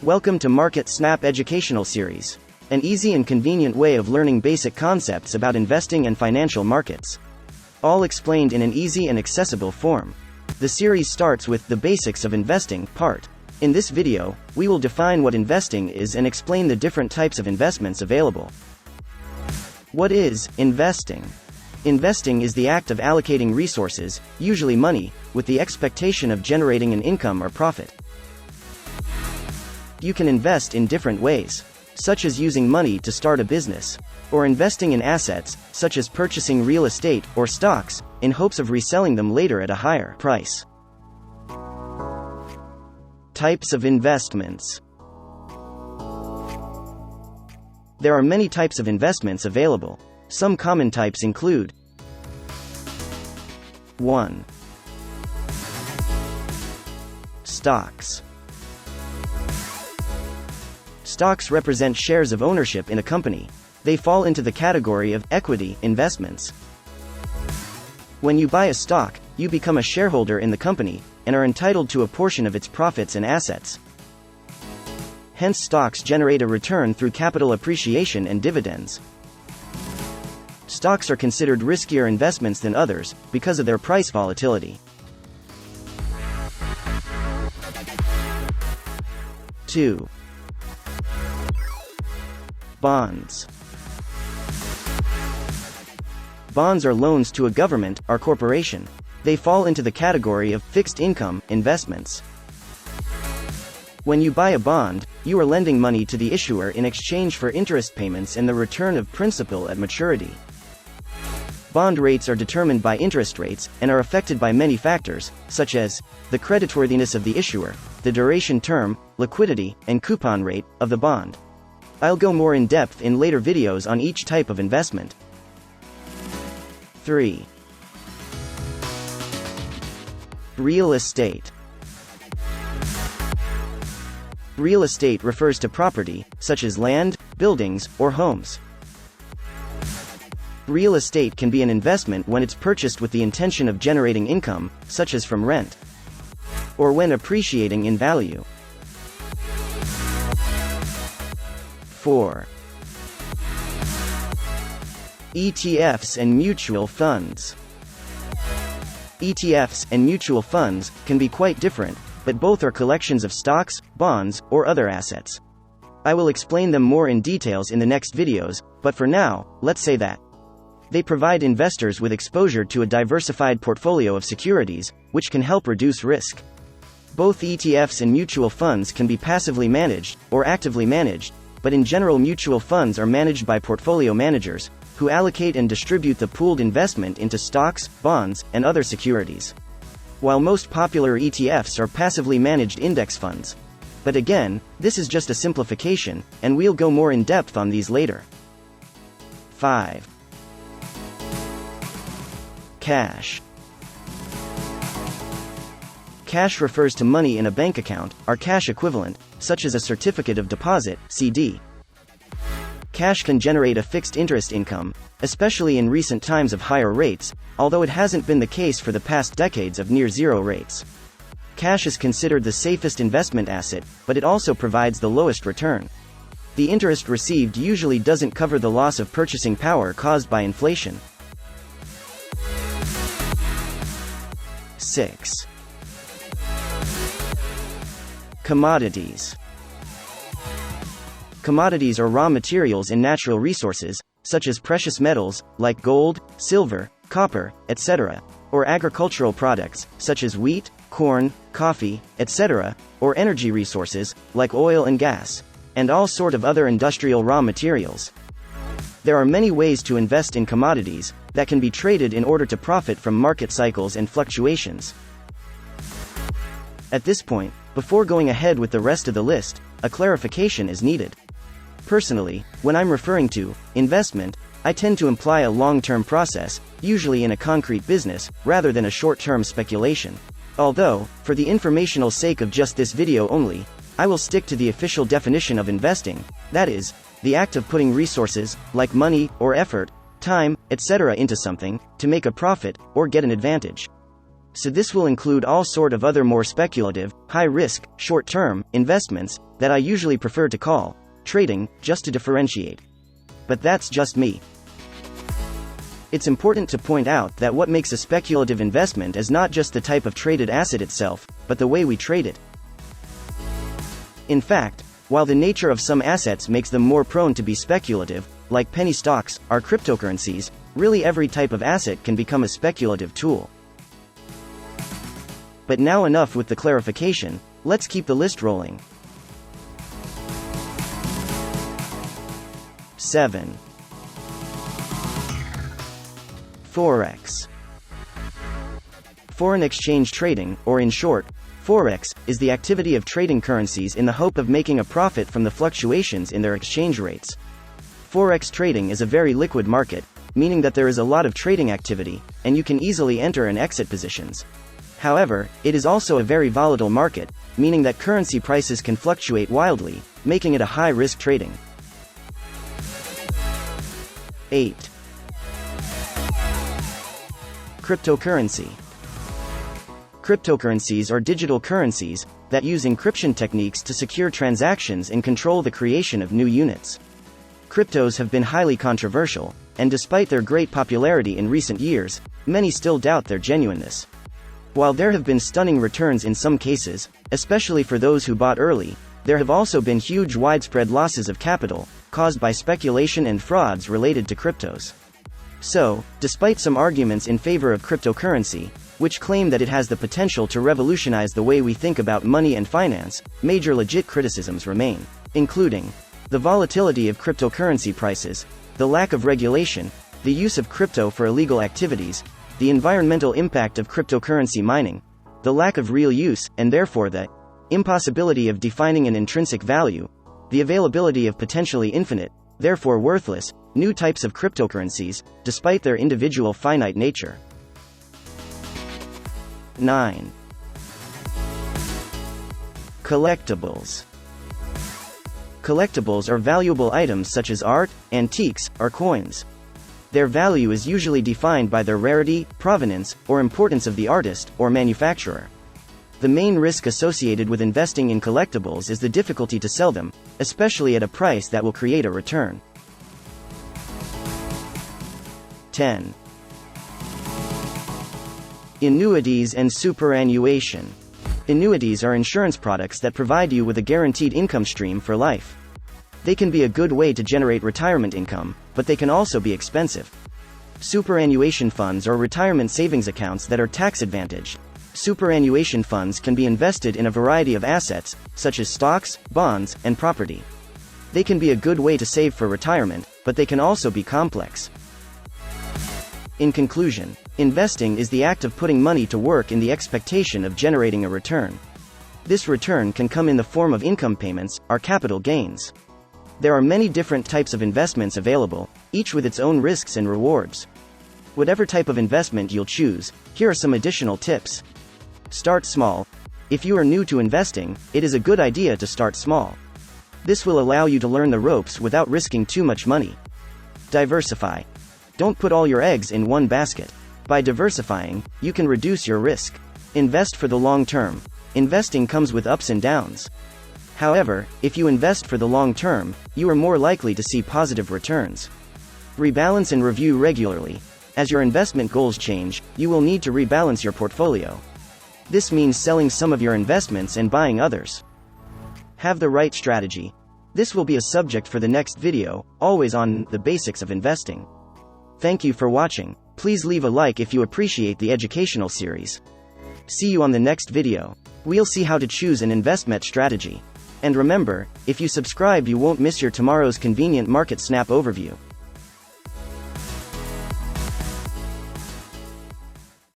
Welcome to MARKETSnap Educational Series, an easy and convenient way of learning basic concepts about investing and financial markets. All explained in an easy and accessible form. The series starts with the basics of investing part. In this video, we will define what investing is and explain the different types of investments available. What is investing? Investing is the act of allocating resources, usually money, with the expectation of generating an income or profit. You can invest in different ways, such as using money to start a business, or investing in assets, such as purchasing real estate or stocks, in hopes of reselling them later at a higher price. Types of investments. There are many types of investments available. Some common types include 1. Stocks. Stocks represent shares of ownership in a company. They fall into the category of equity investments. When you buy a stock, you become a shareholder in the company, and are entitled to a portion of its profits and assets. Hence, stocks generate a return through capital appreciation and dividends. Stocks are considered riskier investments than others, because of their price volatility. 2. Bonds. Bonds are loans to a government or corporation. They fall into the category of fixed income investments. When you buy a bond, you are lending money to the issuer in exchange for interest payments and the return of principal at maturity. Bond rates are determined by interest rates, and are affected by many factors, such as the creditworthiness of the issuer, the duration term, liquidity, and coupon rate of the bond. I'll go more in depth in later videos on each type of investment. 3. Real estate. Real estate refers to property, such as land, buildings, or homes. Real estate can be an investment when it's purchased with the intention of generating income, such as from rent, or when appreciating in value. 4. ETFs and mutual funds. ETFs and mutual funds can be quite different, but both are collections of stocks, bonds, or other assets. I will explain them more in details in the next videos, but for now, let's say that they provide investors with exposure to a diversified portfolio of securities, which can help reduce risk. Both ETFs and mutual funds can be passively managed, or actively managed, but in general mutual funds are managed by portfolio managers, who allocate and distribute the pooled investment into stocks, bonds, and other securities. While most popular ETFs are passively managed index funds. But again, this is just a simplification, and we'll go more in depth on these later. 5. Cash. Cash refers to money in a bank account, or cash equivalent, such as a certificate of deposit, CD. Cash can generate a fixed interest income, especially in recent times of higher rates, although it hasn't been the case for the past decades of near zero rates. Cash is considered the safest investment asset, but it also provides the lowest return. The interest received usually doesn't cover the loss of purchasing power caused by inflation. 6. Commodities. Commodities are raw materials in natural resources, such as precious metals, like gold, silver, copper, etc., or agricultural products, such as wheat, corn, coffee, etc., or energy resources, like oil and gas, and all sort of other industrial raw materials. There are many ways to invest in commodities, that can be traded in order to profit from market cycles and fluctuations. At this point, before going ahead with the rest of the list, a clarification is needed. Personally, when I'm referring to investment, I tend to imply a long-term process, usually in a concrete business, rather than a short-term speculation. Although, for the informational sake of just this video only, I will stick to the official definition of investing, that is, the act of putting resources, like money, or effort, time, etc. into something, to make a profit, or get an advantage. So this will include all sort of other more speculative, high-risk, short-term investments that I usually prefer to call trading, just to differentiate. But that's just me. It's important to point out that what makes a speculative investment is not just the type of traded asset itself, but the way we trade it. In fact, while the nature of some assets makes them more prone to be speculative, like penny stocks or cryptocurrencies, really every type of asset can become a speculative tool. But now enough with the clarification, let's keep the list rolling. 7. Forex. Foreign exchange trading, or in short, Forex, is the activity of trading currencies in the hope of making a profit from the fluctuations in their exchange rates. Forex trading is a very liquid market, meaning that there is a lot of trading activity, and you can easily enter and exit positions. However, it is also a very volatile market, meaning that currency prices can fluctuate wildly, making it a high-risk trading. 8. Cryptocurrency. Cryptocurrencies are digital currencies that use encryption techniques to secure transactions and control the creation of new units. Cryptos have been highly controversial, and despite their great popularity in recent years, many still doubt their genuineness. While there have been stunning returns in some cases, especially for those who bought early, there have also been huge widespread losses of capital, caused by speculation and frauds related to cryptos. So, despite some arguments in favor of cryptocurrency, which claim that it has the potential to revolutionize the way we think about money and finance, major legit criticisms remain, including the volatility of cryptocurrency prices, the lack of regulation, the use of crypto for illegal activities, the environmental impact of cryptocurrency mining, the lack of real use, and therefore the impossibility of defining an intrinsic value, the availability of potentially infinite, therefore worthless, new types of cryptocurrencies, despite their individual finite nature. 9. Collectibles. Collectibles are valuable items such as art, antiques, or coins. Their value is usually defined by their rarity, provenance, or importance of the artist or manufacturer. The main risk associated with investing in collectibles is the difficulty to sell them, especially at a price that will create a return. 10. Annuities and superannuation. Annuities are insurance products that provide you with a guaranteed income stream for life. They can be a good way to generate retirement income, but they can also be expensive. Superannuation funds are retirement savings accounts that are tax-advantaged. Superannuation funds can be invested in a variety of assets, such as stocks, bonds, and property. They can be a good way to save for retirement, but they can also be complex. In conclusion, investing is the act of putting money to work in the expectation of generating a return. This return can come in the form of income payments or capital gains. There are many different types of investments available, each with its own risks and rewards. Whatever type of investment you'll choose, here are some additional tips. Start small. If you are new to investing, it is a good idea to start small. This will allow you to learn the ropes without risking too much money. Diversify. Don't put all your eggs in one basket. By diversifying, you can reduce your risk. Invest for the long term. Investing comes with ups and downs. However, if you invest for the long term, you are more likely to see positive returns. Rebalance and review regularly. As your investment goals change, you will need to rebalance your portfolio. This means selling some of your investments and buying others. Have the right strategy. This will be a subject for the next video, always on the basics of investing. Thank you for watching. Please leave a like if you appreciate the educational series. See you on the next video. We'll see how to choose an investment strategy. And remember, if you subscribe you won't miss your tomorrow's convenient MARKETSnap overview.